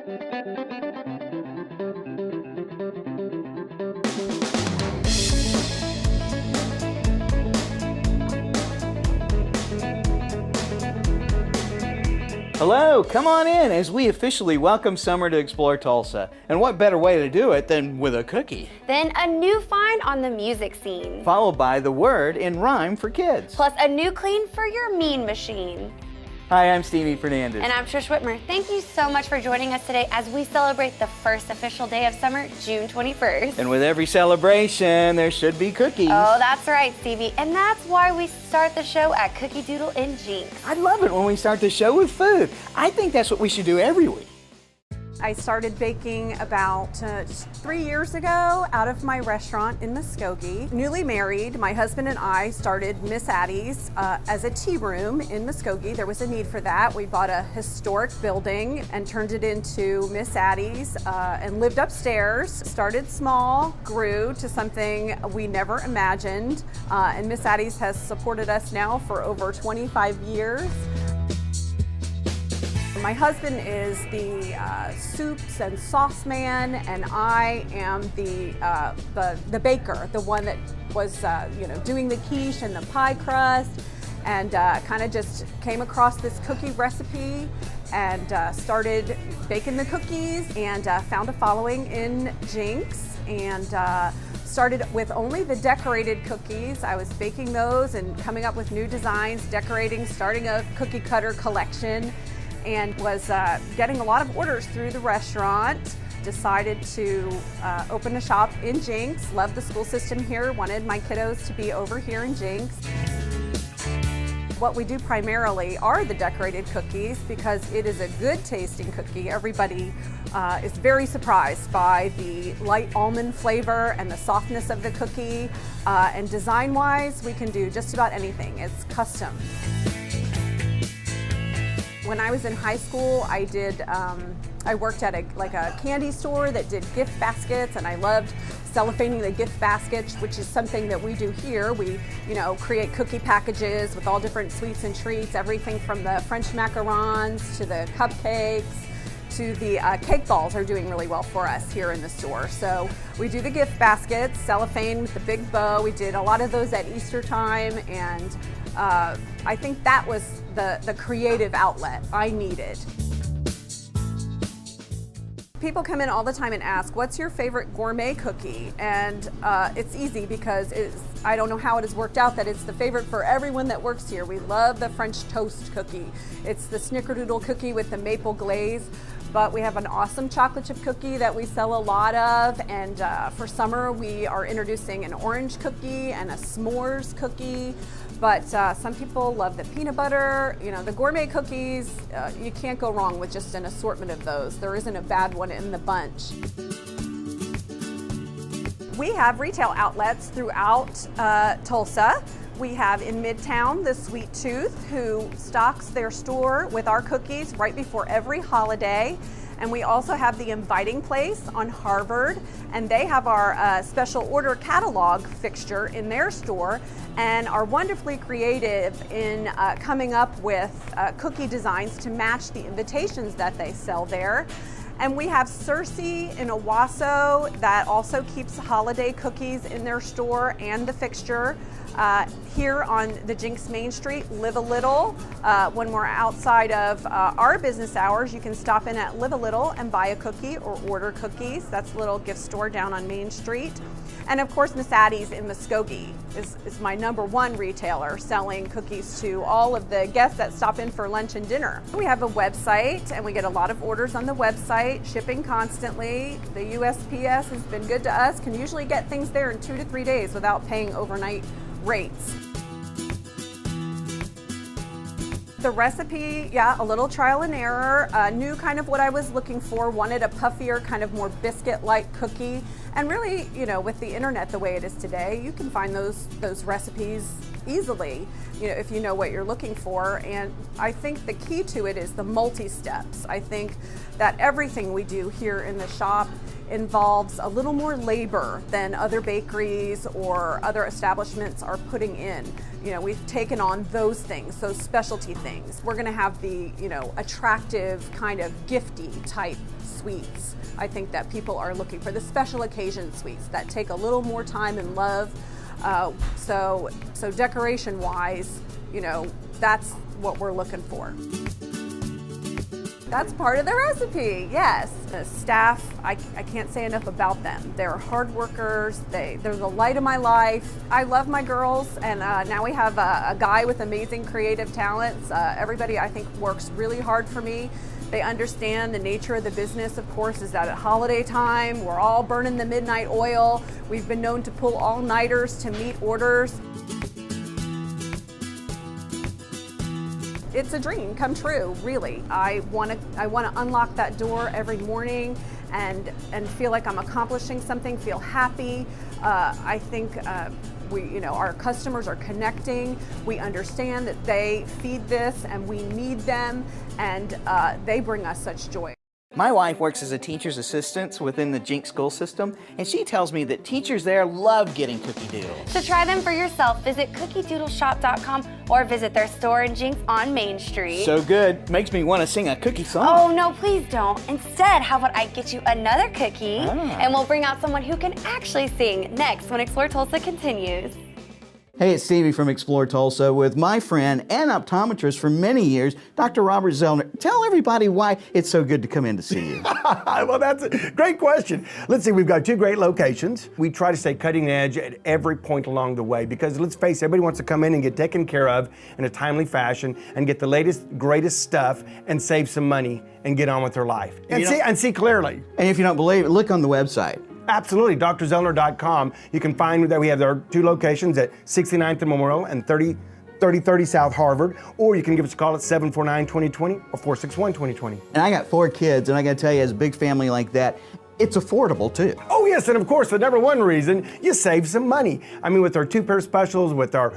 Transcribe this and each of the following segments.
Hello, come on in as we officially welcome summer to explore Tulsa. And what better way to do it than with a cookie? Then a new find on the music scene. Followed by the word in rhyme for kids. Plus a new clean for your mean machine. Hi, I'm Stevie Fernandez. And I'm Trish Whitmer. Thank you so much for joining us today as we celebrate the first official day of summer, June 21st. And with every celebration, there should be cookies. Oh, that's right, Stevie. And that's why we start the show at Cookiedoodle in Jinx. I love it when we start the show with food. I think that's what we should do every week. I started baking about 3 years ago out of my restaurant in Muskogee. Newly married, my husband and I started Miss Addie's as a tea room in Muskogee. There was a need for that. We bought a historic building and turned it into Miss Addie's and lived upstairs. Started small, grew to something we never imagined. And Miss Addie's has supported us now for over 25 years. My husband is the soups and sauce man, and I am the baker, the one that was doing the quiche and the pie crust, and kind of just came across this cookie recipe and started baking the cookies and found a following in Jinx and started with only the decorated cookies. I was baking those and coming up with new designs, decorating, starting a cookie cutter collection, and was getting a lot of orders through the restaurant. Decided to open a shop in Jinx. Loved the school system here, wanted my kiddos to be over here in Jinx. What we do primarily are the decorated cookies because it is a good tasting cookie. Everybody is very surprised by the light almond flavor and the softness of the cookie. And design-wise, we can do just about anything. It's custom. When I was in high school, I worked at a candy store that did gift baskets, and I loved cellophaning the gift baskets, which is something that we do here. We, create cookie packages with all different sweets and treats, everything from the French macarons to the cupcakes to the cake balls are doing really well for us here in the store. So we do the gift baskets, cellophane with the big bow. We did a lot of those at Easter time, and I think that was the creative outlet I needed. People come in all the time and ask, what's your favorite gourmet cookie? And it's easy because I don't know how it has worked out that it's the favorite for everyone that works here. We love the French toast cookie. It's the snickerdoodle cookie with the maple glaze. But we have an awesome chocolate chip cookie that we sell a lot of, and for summer we are introducing an orange cookie and a s'mores cookie. But some people love the peanut butter. The gourmet cookies, you can't go wrong with just an assortment of those. There isn't a bad one in the bunch. We have retail outlets throughout Tulsa. We have in Midtown the Sweet Tooth, who stocks their store with our cookies right before every holiday. And we also have the Inviting Place on Harvard, and they have our special order catalog fixture in their store and are wonderfully creative in coming up with cookie designs to match the invitations that they sell there. And we have Cersei in Owasso that also keeps holiday cookies in their store and the fixture. Here on the Jinx Main Street, Live a Little. When we're outside of our business hours, you can stop in at Live a Little and buy a cookie or order cookies. That's a little gift store down on Main Street. And of course, Miss Addie's in Muskogee is my #1 retailer, selling cookies to all of the guests that stop in for lunch and dinner. We have a website, and we get a lot of orders on the website, shipping constantly. The USPS has been good to us, can usually get things there in 2 to 3 days without paying overnight rates. The recipe, a little trial and error. Knew kind of what I was looking for, wanted a puffier, kind of more biscuit-like cookie. And really, with the internet the way it is today, you can find those recipes easily, if you know what you're looking for. And I think the key to it is the multi-steps. I think that everything we do here in the shop involves a little more labor than other bakeries or other establishments are putting in. we've taken on those things, those specialty things. We're gonna have the, attractive kind of gifty type sweets. I think that people are looking for the special occasion sweets that take a little more time and love. So decoration wise, that's what we're looking for. That's part of the recipe, yes. The staff, I can't say enough about them. They're hard workers, they're the light of my life. I love my girls, and now we have a guy with amazing creative talents. Everybody, I think, works really hard for me. They understand the nature of the business, of course, is that at holiday time, we're all burning the midnight oil. We've been known to pull all-nighters to meet orders. It's a dream come true, really. I want to unlock that door every morning and feel like I'm accomplishing something, feel happy. I think our customers are connecting. We understand that they feed this and we need them, and they bring us such joy. My wife works as a teacher's assistant within the Jinx school system, and she tells me that teachers there love getting Cookiedoodles. To try them for yourself, visit cookiedoodleshop.com or visit their store in Jinx on Main Street. So good, makes me want to sing a cookie song. Oh no, please don't. Instead, how about I get you another cookie and we'll bring out someone who can actually sing next when Explore Tulsa continues. Hey, it's Stevie from Explore Tulsa with my friend and optometrist for many years, Dr. Robert Zoller. Tell everybody why it's so good to come in to see you. Well, that's a great question. Let's see, we've got 2 great locations. We try to stay cutting edge at every point along the way because, let's face it, everybody wants to come in and get taken care of in a timely fashion and get the latest, greatest stuff and save some money and get on with their life. And see clearly. And if you don't believe it, look on the website. Absolutely, drzoller.com. You can find that we have our 2 locations at 69th and Memorial and 3030 South Harvard, or you can give us a call at 749-2020 or 461-2020. And I got 4 kids, and I got to tell you, as a big family like that, it's affordable too. Oh yes, and of course, the number one reason, you save some money. I mean, with our 2-pair specials, with our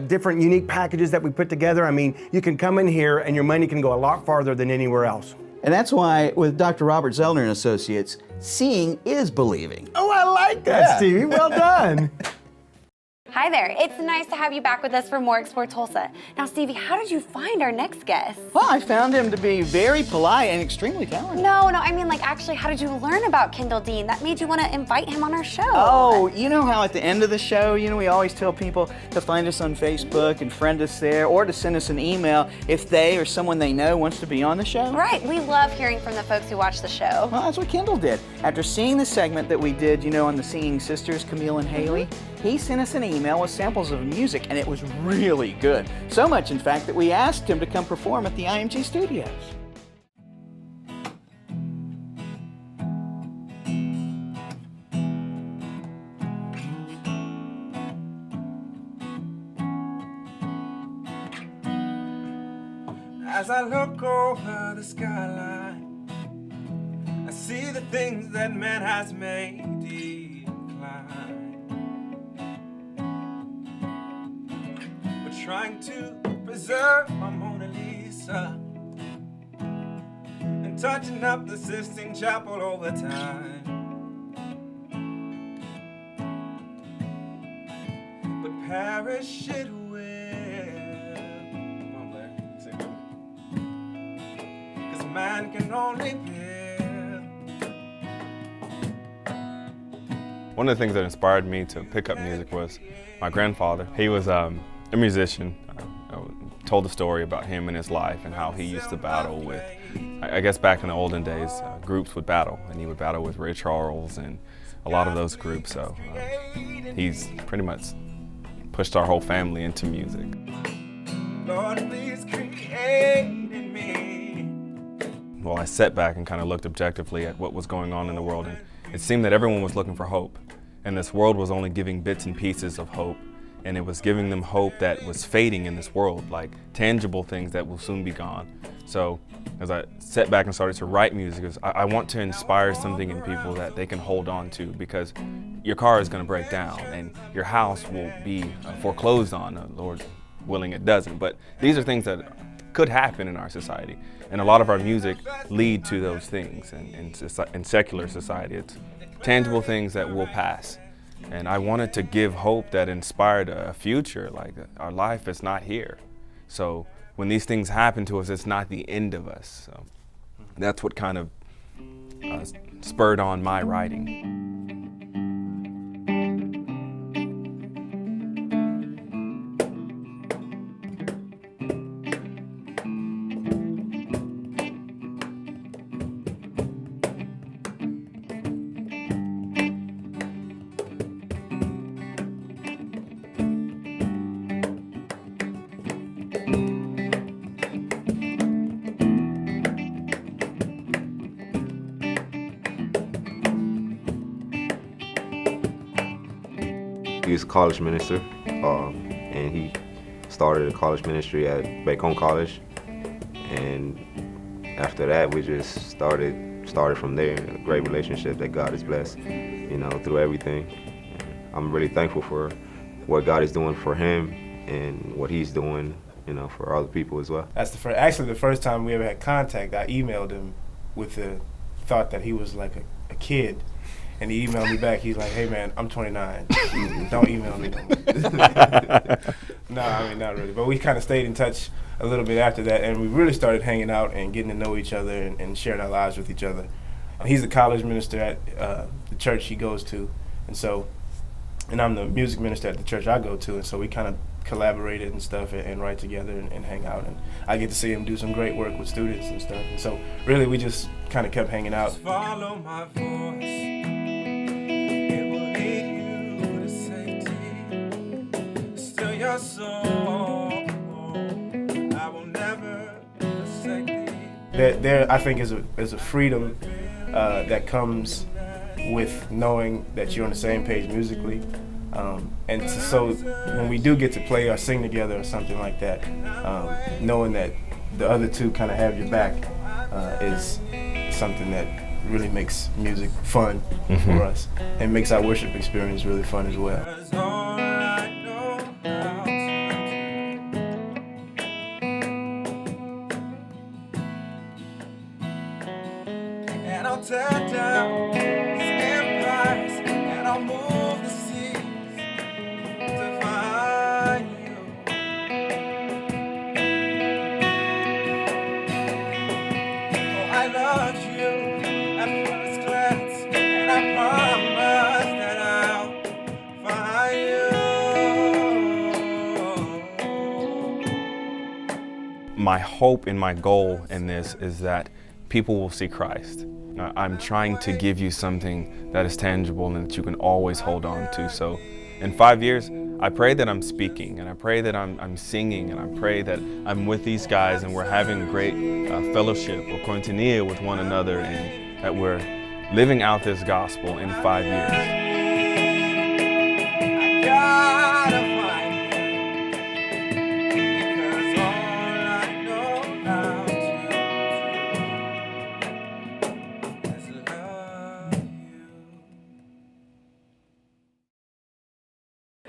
different unique packages that we put together, I mean, you can come in here and your money can go a lot farther than anywhere else. And that's why with Dr. Robert Zoller and Associates, seeing is believing. Oh, I like that, Stevie. Well done. Hi there, it's nice to have you back with us for more Explore Tulsa. Now Stevie, how did you find our next guest? Well, I found him to be very polite and extremely talented. No, I mean actually, how did you learn about Kendall Dean? That made you want to invite him on our show. Oh, you know how at the end of the show, we always tell people to find us on Facebook and friend us there, or to send us an email if they or someone they know wants to be on the show? Right, we love hearing from the folks who watch the show. Well, that's what Kendall did. After seeing the segment that we did, on the Singing Sisters, Camille and Haley, he sent us an email with samples of music, and it was really good. So much, in fact, that we asked him to come perform at the IMG studios. As I look over the skyline, I see the things that man has made decline. We're trying to preserve our Mona Lisa and touching up the Sistine Chapel all the time. But perish it will. Man can only build. One of the things that inspired me to pick up music was my grandfather. He was a musician. I told the story about him and his life and how he used to battle with, I guess back in the olden days, groups would battle, and he would battle with Ray Charles and a lot of those groups. So he's pretty much pushed our whole family into music. Lord, please create in me. Well, I sat back and kind of looked objectively at what was going on in the world, and it seemed that everyone was looking for hope. And this world was only giving bits and pieces of hope, and it was giving them hope that was fading in this world, like tangible things that will soon be gone. So as I sat back and started to write music, I want to inspire something in people that they can hold on to, because your car is going to break down and your house will be foreclosed on, Lord willing it doesn't. But these are things that could happen in our society, and a lot of our music lead to those things. And in secular society, it's tangible things that will pass, And I wanted to give hope that inspired a future. Like, our life is not here. So when these things happen to us, it's not the end of us. So that's what kind of spurred on my writing. He was a college minister, and he started a college ministry at Bacon College. And after that, we just started from there. A great relationship that God has blessed, you know, through everything. And I'm really thankful for what God is doing for him and what he's doing, you know, for other people as well. That's actually the first time we ever had contact. I emailed him with the thought that he was like a kid. And he emailed me back. He's like, "Hey man, I'm 29. Don't email me no more." No, I mean, not really. But we kind of stayed in touch a little bit after that, and we really started hanging out and getting to know each other and sharing our lives with each other. He's a college minister at the church he goes to, and I'm the music minister at the church I go to, and so we kind of collaborated and stuff and write together and hang out. And I get to see him do some great work with students and stuff. And so really we just kind of kept hanging out. Follow my voice. Your soul, I will never forsake thee. There, I think, is a freedom that comes with knowing that you're on the same page musically, and so when we do get to play or sing together or something like that, knowing that the other two kind of have your back is something that really makes music fun for us, and makes our worship experience really fun as well. And I'll tear down empires, and I'll move the seas to find you. Oh, I loved you at first glance, and I promise that I'll find you. My hope and my goal in this is that people will see Christ. I'm trying to give you something that is tangible and that you can always hold on to. So in 5 years, I pray that I'm speaking, and I pray that I'm singing, and I pray that I'm with these guys and we're having great fellowship or koinonia with one another, and that we're living out this gospel in 5 years. I gotta find you, because all I know how to do is love you.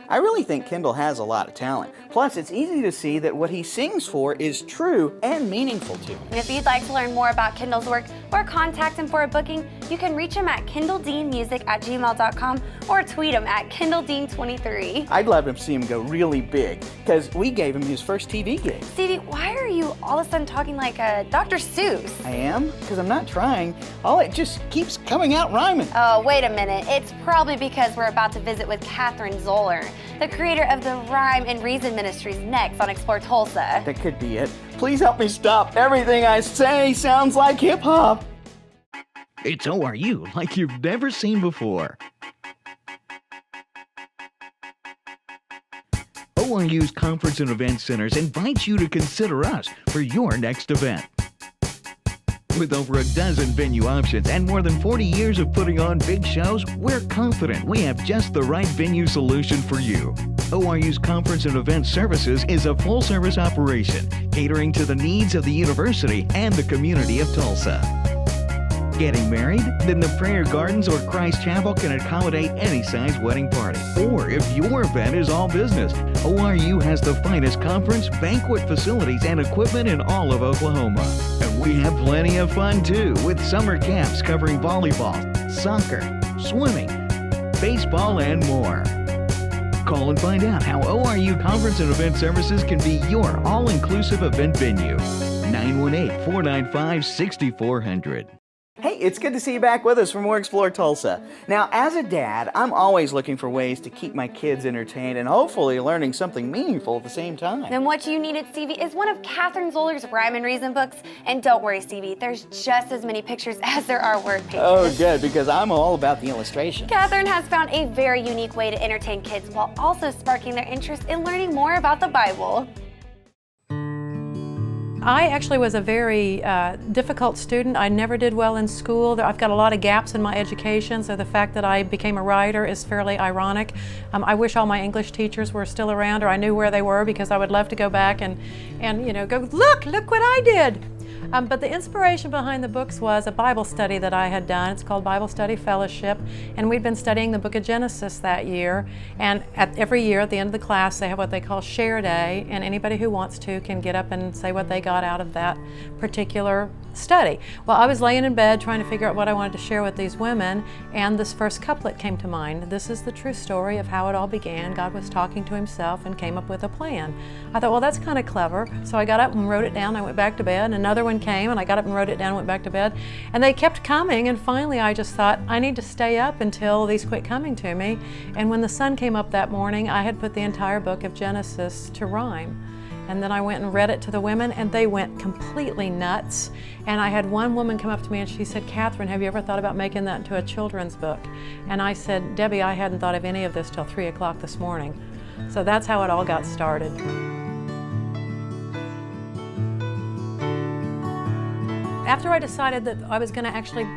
I really think Kendall has a lot of talent. Plus, it's easy to see that what he sings for is true and meaningful to him. And if you'd like to learn more about Kendall's work or contact him for a booking, you can reach him at kendalldeanmusic@gmail.com or tweet him at kendalldean23. I'd love to see him go really big, because we gave him his first TV gig. Stevie, why are you all of a sudden talking like a Dr. Seuss? I am, because I'm not trying. It just keeps coming out rhyming. Oh, wait a minute. It's probably because we're about to visit with Catherine Zoller, the creator of the Rhyme and Reason Ministries, next on Explore Tulsa. That could be it. Please help me stop. Everything I say sounds like hip-hop. It's ORU like you've never seen before. ORU's Conference and Event Centers invites you to consider us for your next event. With over a dozen venue options and more than 40 years of putting on big shows, we're confident we have just the right venue solution for you. ORU's Conference and Event Services is a full-service operation catering to the needs of the university and the community of Tulsa. Getting married? Then the Prayer Gardens or Christ Chapel can accommodate any size wedding party. Or if your event is all business, ORU has the finest conference, banquet facilities, and equipment in all of Oklahoma. And we have plenty of fun too, with summer camps covering volleyball, soccer, swimming, baseball, and more. Call and find out how ORU Conference and Event Services can be your all-inclusive event venue. 918-495-6400. Hey, it's good to see you back with us for more Explore Tulsa. Now, as a dad, I'm always looking for ways to keep my kids entertained and hopefully learning something meaningful at the same time. Then what you need at Stevie is one of Catherine Zoller's Rhyme and Reason books. And don't worry, Stevie, there's just as many pictures as there are word pages. Oh, good, because I'm all about the illustration. Catherine has found a very unique way to entertain kids while also sparking their interest in learning more about the Bible. I actually was a very difficult student. I never did well in school. I've got a lot of gaps in my education, so the fact that I became a writer is fairly ironic. I wish all my English teachers were still around, or I knew where they were, because I would love to go back and go, look what I did. But the inspiration behind the books was a Bible study that I had done. It's called Bible Study Fellowship, and we'd been studying the book of Genesis that year. And every year at the end of the class, they have what they call Share Day, and anybody who wants to can get up and say what they got out of that particular study. Well, I was laying in bed trying to figure out what I wanted to share with these women, and this first couplet came to mind. This is the true story of how it all began. God was talking to himself and came up with a plan. I thought, well, that's kind of clever. So I got up and wrote it down. I went back to bed. Another one came, and I got up and wrote it down and went back to bed. And they kept coming, and finally I just thought, I need to stay up until these quit coming to me. And when the sun came up that morning, I had put the entire book of Genesis to rhyme. And then I went and read it to the women, and they went completely nuts. And I had one woman come up to me and she said, Catherine, have you ever thought about making that into a children's book? And I said, Debbie, I hadn't thought of any of this till 3 o'clock this morning. So that's how it all got started. After I decided that I was going to actually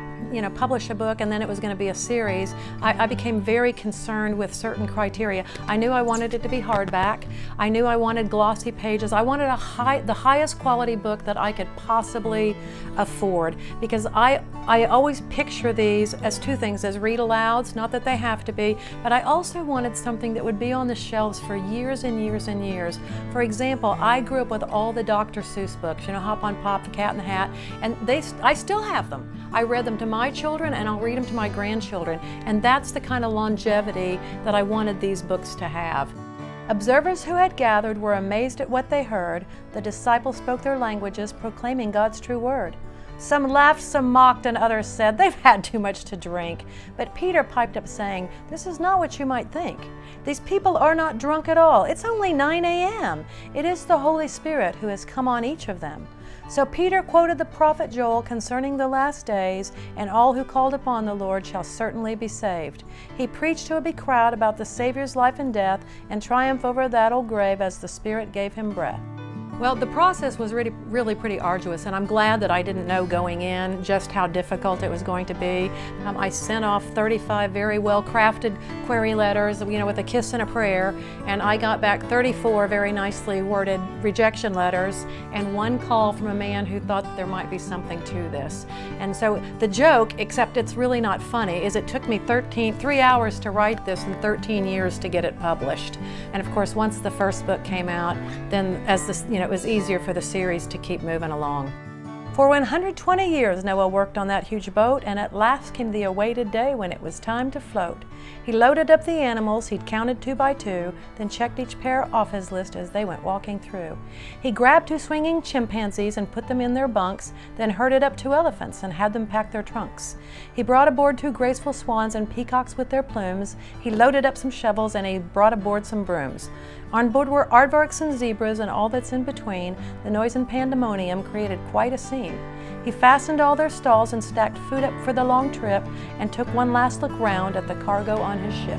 publish a book, and then it was going to be a series, I became very concerned with certain criteria. I knew I wanted it to be hardback. I knew I wanted glossy pages. I wanted the highest quality book that I could possibly afford, because I always picture these as two things, as read alouds, not that they have to be, but I also wanted something that would be on the shelves for years and years and years. For example, I grew up with all the Dr. Seuss books, Hop on Pop, The Cat in the Hat, and I still have them. I read them to my children, and I'll read them to my grandchildren, and that's the kind of longevity that I wanted these books to have. Observers who had gathered were amazed at what they heard. The disciples spoke their languages, proclaiming God's true word. Some laughed, some mocked, and others said, they've had too much to drink. But Peter piped up saying, this is not what you might think. These people are not drunk at all. It's only 9 a.m. It is the Holy Spirit who has come on each of them. So Peter quoted the prophet Joel concerning the last days, and all who called upon the Lord shall certainly be saved. He preached to a big crowd about the Savior's life and death, and triumph over that old grave as the Spirit gave him breath. Well, the process was really pretty arduous, and I'm glad that I didn't know going in just how difficult it was going to be. I sent off 35 very well-crafted query letters, with a kiss and a prayer, and I got back 34 very nicely worded rejection letters, and one call from a man who thought that there might be something to this. And so the joke, except it's really not funny, is it took me 3 hours to write this and 13 years to get it published. And of course, once the first book came out, then it was easier for the series to keep moving along. For 120 years Noah worked on that huge boat, and at last came the awaited day when it was time to float. He loaded up the animals, he'd counted 2 by 2, then checked each pair off his list as they went walking through. He grabbed 2 swinging chimpanzees and put them in their bunks, then herded up 2 elephants and had them pack their trunks. He brought aboard 2 graceful swans and peacocks with their plumes. He loaded up some shovels and he brought aboard some brooms. On board were aardvarks and zebras and all that's in between. The noise and pandemonium created quite a scene. He fastened all their stalls and stacked food up for the long trip, and took one last look round at the cargo on his ship.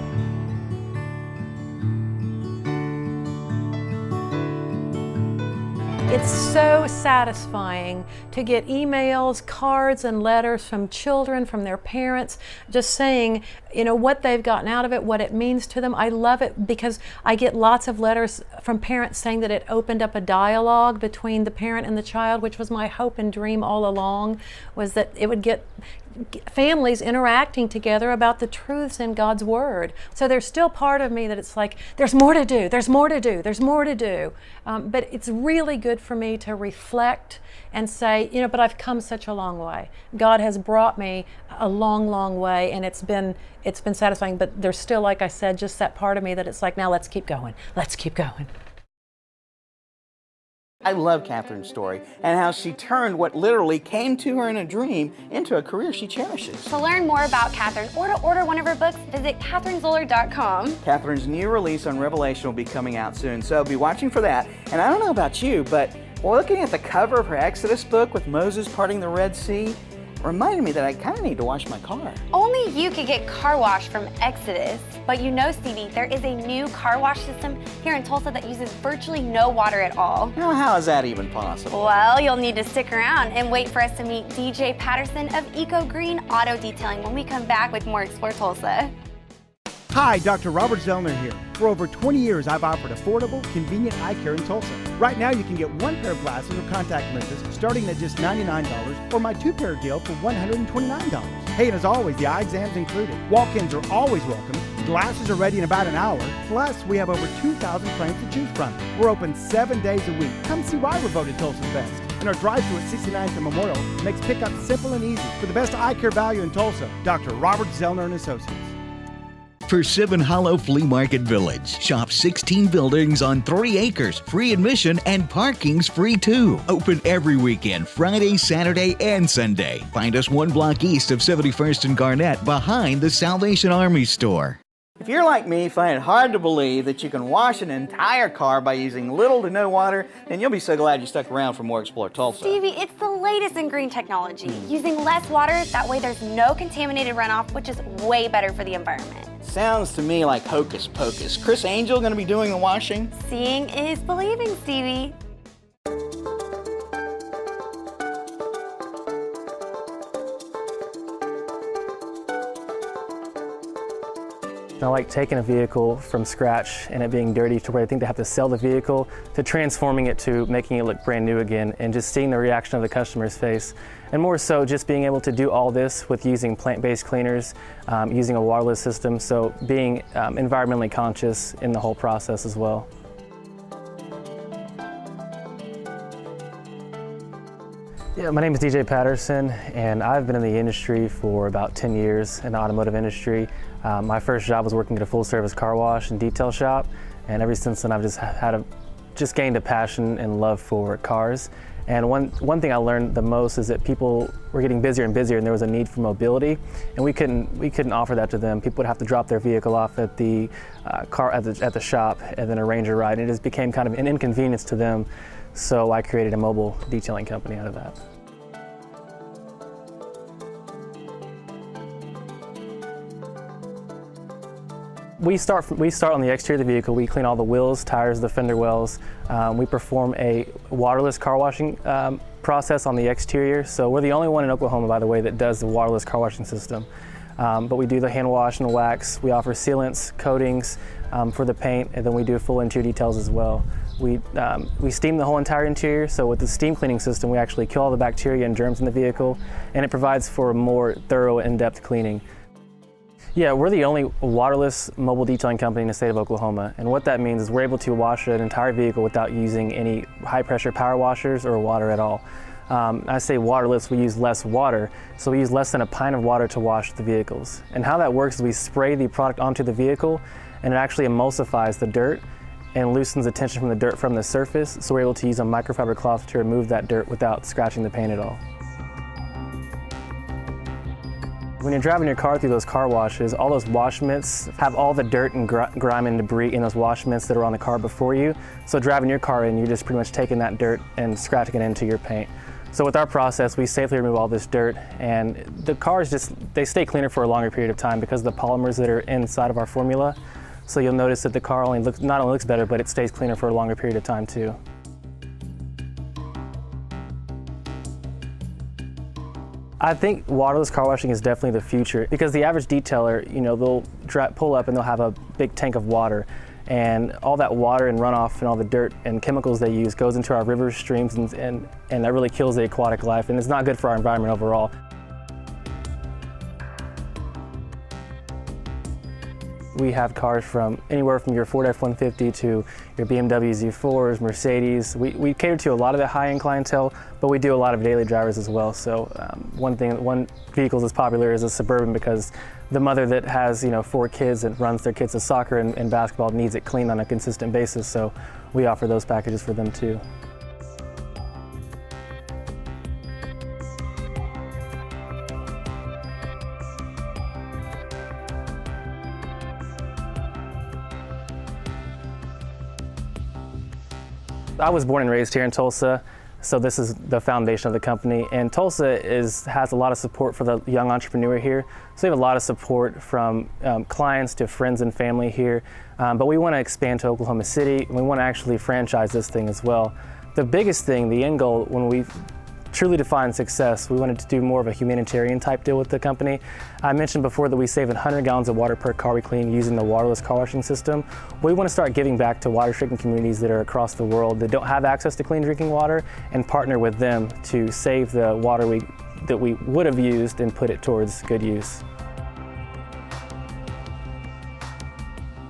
It's so satisfying to get emails, cards, and letters from children, from their parents, just saying, what they've gotten out of it, what it means to them. I love it because I get lots of letters from parents saying that it opened up a dialogue between the parent and the child, which was my hope and dream all along, was that it would get families interacting together about the truths in God's Word. So there's still part of me that it's like, there's more to do, there's more to do, there's more to do. But it's really good for me to reflect and say, but I've come such a long way. God has brought me a long, long way, and it's been satisfying. But there's still, like I said, just that part of me that it's like, now let's keep going. Let's keep going. I love Catherine's story and how she turned what literally came to her in a dream into a career she cherishes. To learn more about Catherine or to order one of her books, visit CatherineZoller.com. Catherine's new release on Revelation will be coming out soon, so be watching for that. And I don't know about you, but looking at the cover of her Exodus book with Moses parting the Red Sea reminded me that I kind of need to wash my car. Only you could get car wash from Exodus. But you know, Stevie, there is a new car wash system here in Tulsa that uses virtually no water at all. Now, how is that even possible? Well, you'll need to stick around and wait for us to meet DJ Patterson of Eco Green Auto Detailing when we come back with more Explore Tulsa. Hi, Dr. Robert Zellner here. For over 20 years, I've offered affordable, convenient eye care in Tulsa. Right now, you can get one pair of glasses or contact lenses starting at just $99 or my two-pair deal for $129. Hey, and as always, the eye exam's included. Walk-ins are always welcome. Glasses are ready in about an hour. Plus, we have over 2,000 frames to choose from. We're open 7 days a week. Come see why we're voted Tulsa's best. And our drive-thru at 69th and Memorial makes pickup simple and easy. For the best eye care value in Tulsa, Dr. Robert Zellner & Associates. Persimmon Hollow Flea Market Village. Shop 16 buildings on 3 acres. Free admission and parking's free too. Open every weekend, Friday, Saturday, and Sunday. Find us 1 block east of 71st and Garnett behind the Salvation Army store. If you're like me, find it hard to believe that you can wash an entire car by using little to no water, then you'll be so glad you stuck around for more Explore Tulsa. Stevie, it's the latest in green technology. Using less water, that way there's no contaminated runoff, which is way better for the environment. Sounds to me like hocus pocus. Chris Angel gonna be doing the washing? Seeing is believing, Stevie. I like taking a vehicle from scratch and it being dirty to where I think they have to sell the vehicle to transforming it to making it look brand new again and just seeing the reaction of the customer's face. And more so just being able to do all this with using plant-based cleaners, using a waterless system, so being environmentally conscious in the whole process as well. Yeah, my name is DJ Patterson, and I've been in the industry for about 10 years in the automotive industry. My first job was working at a full-service car wash and detail shop, and ever since then I've just gained a passion and love for cars. And one thing I learned the most is that people were getting busier and busier, and there was a need for mobility, and we couldn't offer that to them. People would have to drop their vehicle off at the at the shop and then arrange a ride, and it just became kind of an inconvenience to them. So I created a mobile detailing company out of that. We start on the exterior of the vehicle. We clean all the wheels, tires, the fender wells. We perform a waterless car washing process on the exterior. So we're the only one in Oklahoma, by the way, that does the waterless car washing system. But we do the hand wash and the wax. We offer sealants, coatings for the paint, and then we do full interior details as well. We steam the whole entire interior, so with the steam cleaning system we actually kill all the bacteria and germs in the vehicle, and it provides for a more thorough, in-depth cleaning. Yeah, we're the only waterless mobile detailing company in the state of Oklahoma, and what that means is we're able to wash an entire vehicle without using any high-pressure power washers or water at all. I say waterless, we use less water, so we use less than a pint of water to wash the vehicles. And how that works is we spray the product onto the vehicle, and it actually emulsifies the dirt and loosens the tension from the dirt from the surface, so we're able to use a microfiber cloth to remove that dirt without scratching the paint at all. When you're driving your car through those car washes, all those wash mitts have all the dirt and grime and debris in those wash mitts that are on the car before you. So driving your car in, you're just pretty much taking that dirt and scratching it into your paint. So with our process, we safely remove all this dirt, and the cars they stay cleaner for a longer period of time because of the polymers that are inside of our formula. So you'll notice that the car not only looks better, but it stays cleaner for a longer period of time too. I think waterless car washing is definitely the future because the average detailer, they'll pull up and they'll have a big tank of water, and all that water and runoff and all the dirt and chemicals they use goes into our rivers, streams, and that really kills the aquatic life, and it's not good for our environment overall. We have cars from anywhere from your Ford F-150 to your BMW Z4s, Mercedes. We cater to a lot of the high-end clientele, but we do a lot of daily drivers as well. So one vehicle that's popular is a Suburban because the mother that has 4 kids and runs their kids to soccer and basketball needs it cleaned on a consistent basis. So we offer those packages for them too. I was born and raised here in Tulsa, so this is the foundation of the company. And Tulsa has a lot of support for the young entrepreneur here. So we have a lot of support from clients to friends and family here. But we want to expand to Oklahoma City, and we want to actually franchise this thing as well. The biggest thing, the end goal, when we truly define success, we wanted to do more of a humanitarian type deal with the company. I mentioned before that we save 100 gallons of water per car we clean using the waterless car washing system. We want to start giving back to water-stricken communities that are across the world that don't have access to clean drinking water and partner with them to save the water that we would have used and put it towards good use.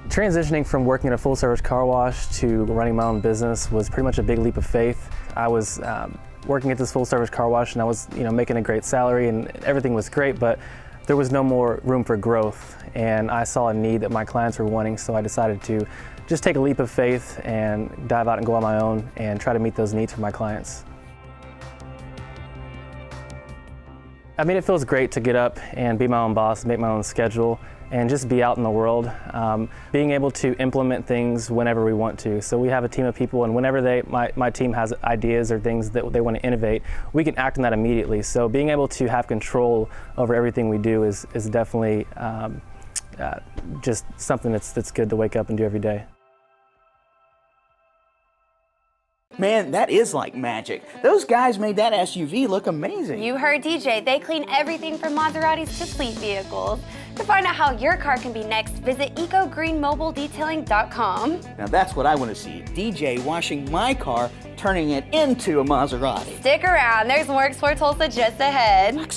Transitioning from working at a full-service car wash to running my own business was pretty much a big leap of faith. I was working at this full-service car wash, and I was, making a great salary, and everything was great, but there was no more room for growth, and I saw a need that my clients were wanting, so I decided to just take a leap of faith and dive out and go on my own and try to meet those needs for my clients. I mean, it feels great to get up and be my own boss, make my own schedule, and just be out in the world, being able to implement things whenever we want to. So we have a team of people, and whenever my team has ideas or things that they want to innovate, we can act on that immediately. So being able to have control over everything we do is definitely just something that's good to wake up and do every day. Man, that is like magic. Those guys made that SUV look amazing. You heard DJ. They clean everything from Maseratis to fleet vehicles. To find out how your car can be next, visit ecogreenmobiledetailing.com. Now that's what I want to see. DJ washing my car, turning it into a Maserati. Stick around. There's more Explore Tulsa just ahead.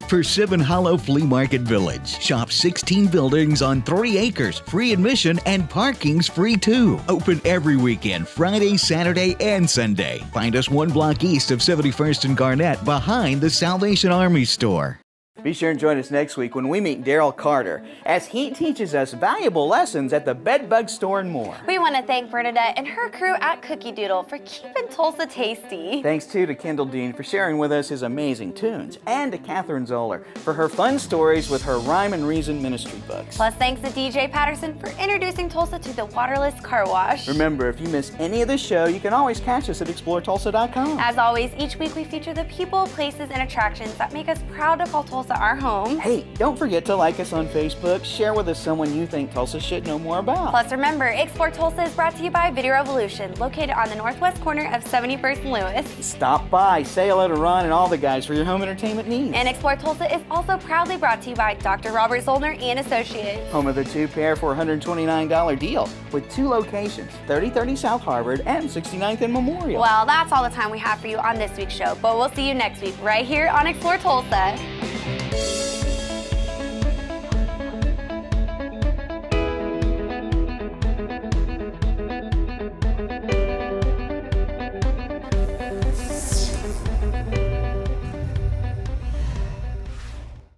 Persimmon Hollow Flea Market Village. Shop 16 buildings on 3 acres. Free admission and parking's free too. Open every weekend, Friday, Saturday, and Sunday. Find us 1 block east of 71st and Garnett behind the Salvation Army store. Be sure and join us next week when we meet Daryl Carter as he teaches us valuable lessons at the Bedbug Store and more. We want to thank Bernadette and her crew at Cookiedoodle for keeping Tulsa tasty. Thanks too to Kendall Dean for sharing with us his amazing tunes, and to Catherine Zoller for her fun stories with her Rhyme and Reason ministry books. Plus thanks to DJ Patterson for introducing Tulsa to the waterless car wash. Remember, if you miss any of the show, you can always catch us at exploretulsa.com. As always, each week we feature the people, places, and attractions that make us proud to call Tulsa our home. Hey, don't forget to like us on Facebook, share with us someone you think Tulsa should know more about. Plus remember, Explore Tulsa is brought to you by Video Revolution, located on the northwest corner of 71st and Lewis. Stop by, say hello to Ron and all the guys for your home entertainment needs. And Explore Tulsa is also proudly brought to you by Dr. Robert Zoller and Associates. Home of the 2-pair for $129 deal with 2 locations, 3030 South Harvard and 69th and Memorial. Well, that's all the time we have for you on this week's show, but we'll see you next week right here on Explore Tulsa.